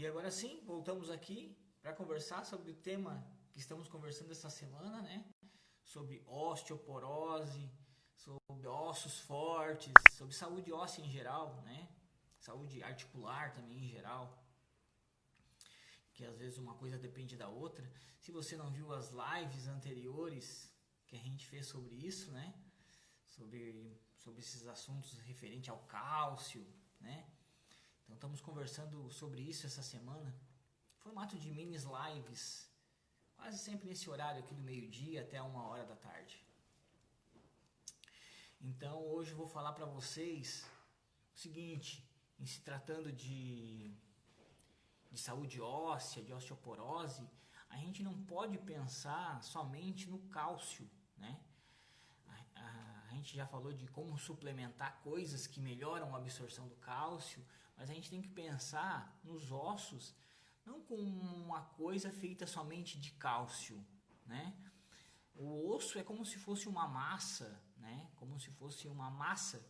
E agora sim, voltamos aqui para conversar sobre o tema que estamos conversando essa semana, né? Sobre osteoporose, sobre ossos fortes, sobre saúde óssea em geral, né? Saúde articular também em geral, que às vezes uma coisa depende da outra. Se você não viu as lives anteriores que a gente fez sobre isso, né? Sobre esses assuntos referentes ao cálcio, né? Então estamos conversando sobre isso essa semana, formato de mini lives, quase sempre nesse horário aqui do meio-dia até 1h da tarde. Então hoje eu vou falar para vocês o seguinte, em se tratando de saúde óssea, de osteoporose, a gente não pode pensar somente no cálcio, né? A gente já falou de como suplementar coisas que melhoram a absorção do cálcio, mas a gente tem que pensar nos ossos não como uma coisa feita somente de cálcio, né? O osso é como se fosse uma massa, né? Como se fosse uma massa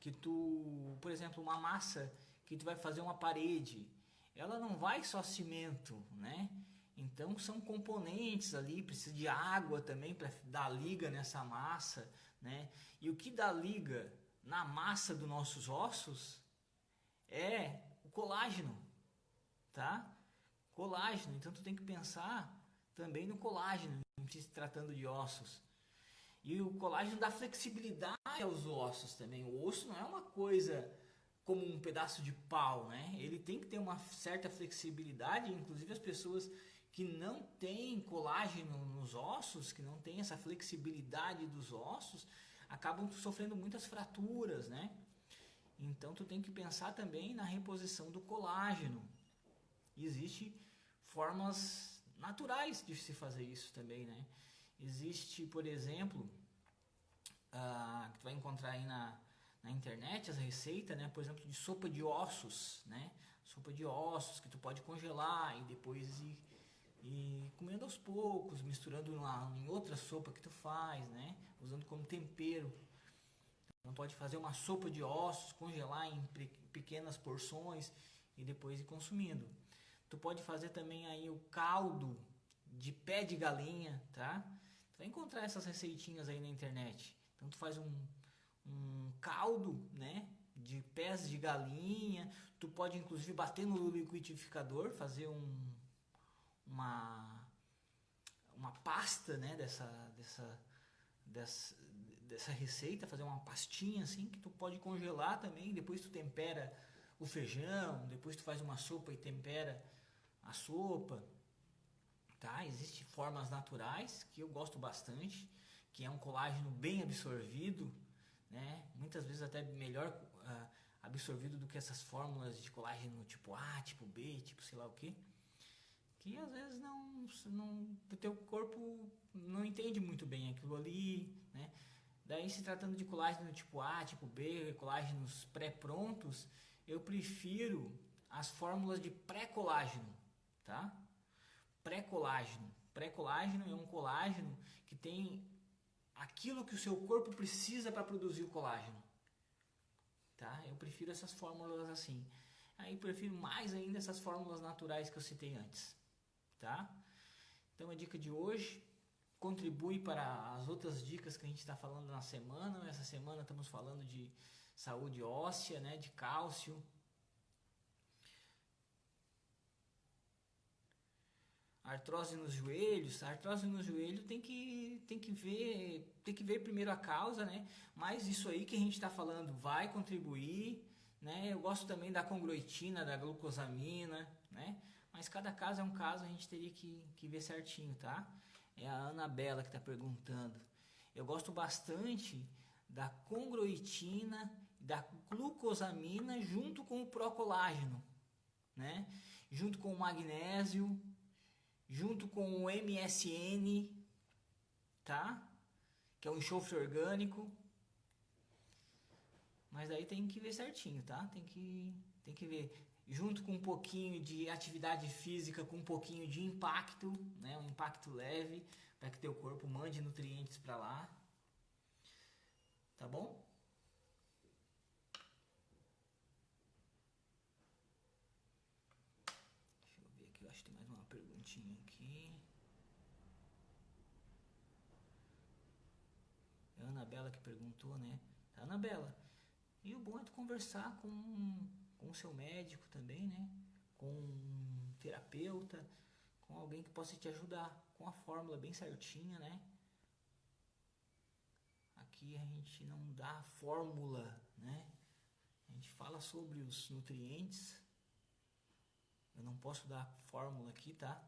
que tu, por exemplo, uma massa que tu vai fazer uma parede, ela não vai só cimento, né? Então são componentes ali, precisa de água também para dar liga nessa massa, né? E o que dá liga na massa dos nossos ossos é o colágeno, tá? Colágeno, então tu tem que pensar também no colágeno, se tratando de ossos. E o colágeno dá flexibilidade aos ossos também. O osso não é uma coisa como um pedaço de pau, né? Ele tem que ter uma certa flexibilidade, inclusive as pessoas que não têm colágeno nos ossos, que não têm essa flexibilidade dos ossos, acabam sofrendo muitas fraturas, né? Então tu tem que pensar também na reposição do colágeno. Existem formas naturais de se fazer isso também, né? Existe, por exemplo, que tu vai encontrar aí na internet as receitas, né? Por exemplo, de sopa de ossos, né? Sopa de ossos que tu pode congelar e depois ir comendo aos poucos, misturando em outra sopa que tu faz, né? Usando como tempero. Então pode fazer uma sopa de ossos, congelar em pequenas porções e depois ir consumindo. Tu pode fazer também aí o caldo de pé de galinha, tá? Tu vai encontrar essas receitinhas aí na internet. Então tu faz um caldo, né, de pés de galinha. Tu pode inclusive bater no liquidificador, fazer uma pasta, né, dessa receita, fazer uma pastinha assim que tu pode congelar também. Depois tu tempera o feijão, depois tu faz uma sopa e tempera a sopa, tá? Existem formas naturais que eu gosto bastante, que é um colágeno bem absorvido, né? Muitas vezes até melhor absorvido do que essas fórmulas de colágeno tipo A, tipo B, tipo sei lá o que às vezes não o teu corpo não entende muito bem aquilo ali, né? Daí, se tratando de colágeno tipo A, tipo B, colágenos pré-prontos, eu prefiro as fórmulas de pré-colágeno, tá? Pré-colágeno. Pré-colágeno é um colágeno que tem aquilo que o seu corpo precisa para produzir o colágeno, tá? Eu prefiro essas fórmulas assim. Aí prefiro mais ainda essas fórmulas naturais que eu citei antes, tá? Então a dica de hoje contribui para as outras dicas que a gente está falando na semana. Essa semana estamos falando de saúde óssea, né, de cálcio. Artrose nos joelhos. A artrose no joelho tem que ver primeiro a causa, né? Mas isso aí que a gente está falando vai contribuir, né? Eu gosto também da congroitina, da glucosamina, né? Mas cada caso é um caso, a gente teria que ver certinho, tá? É a Anabela que está perguntando. Eu gosto bastante da congroitina, da glucosamina junto com o procolágeno, né? Junto com o magnésio, junto com o MSN, tá? Que é um enxofre orgânico. Mas aí tem que ver certinho, tá? Tem que ver junto com um pouquinho de atividade física, com um pouquinho de impacto, né? Um impacto leve, para que teu corpo mande nutrientes para lá. Tá bom? Deixa eu ter mais uma perguntinha aqui. É a Anabela que perguntou, né? Anabela, e o bom é tu conversar com o seu médico também, né? Com um terapeuta, com alguém que possa te ajudar, com a fórmula bem certinha, né? Aqui a gente não dá fórmula, né? A gente fala sobre os nutrientes. Eu não posso dar fórmula aqui, tá?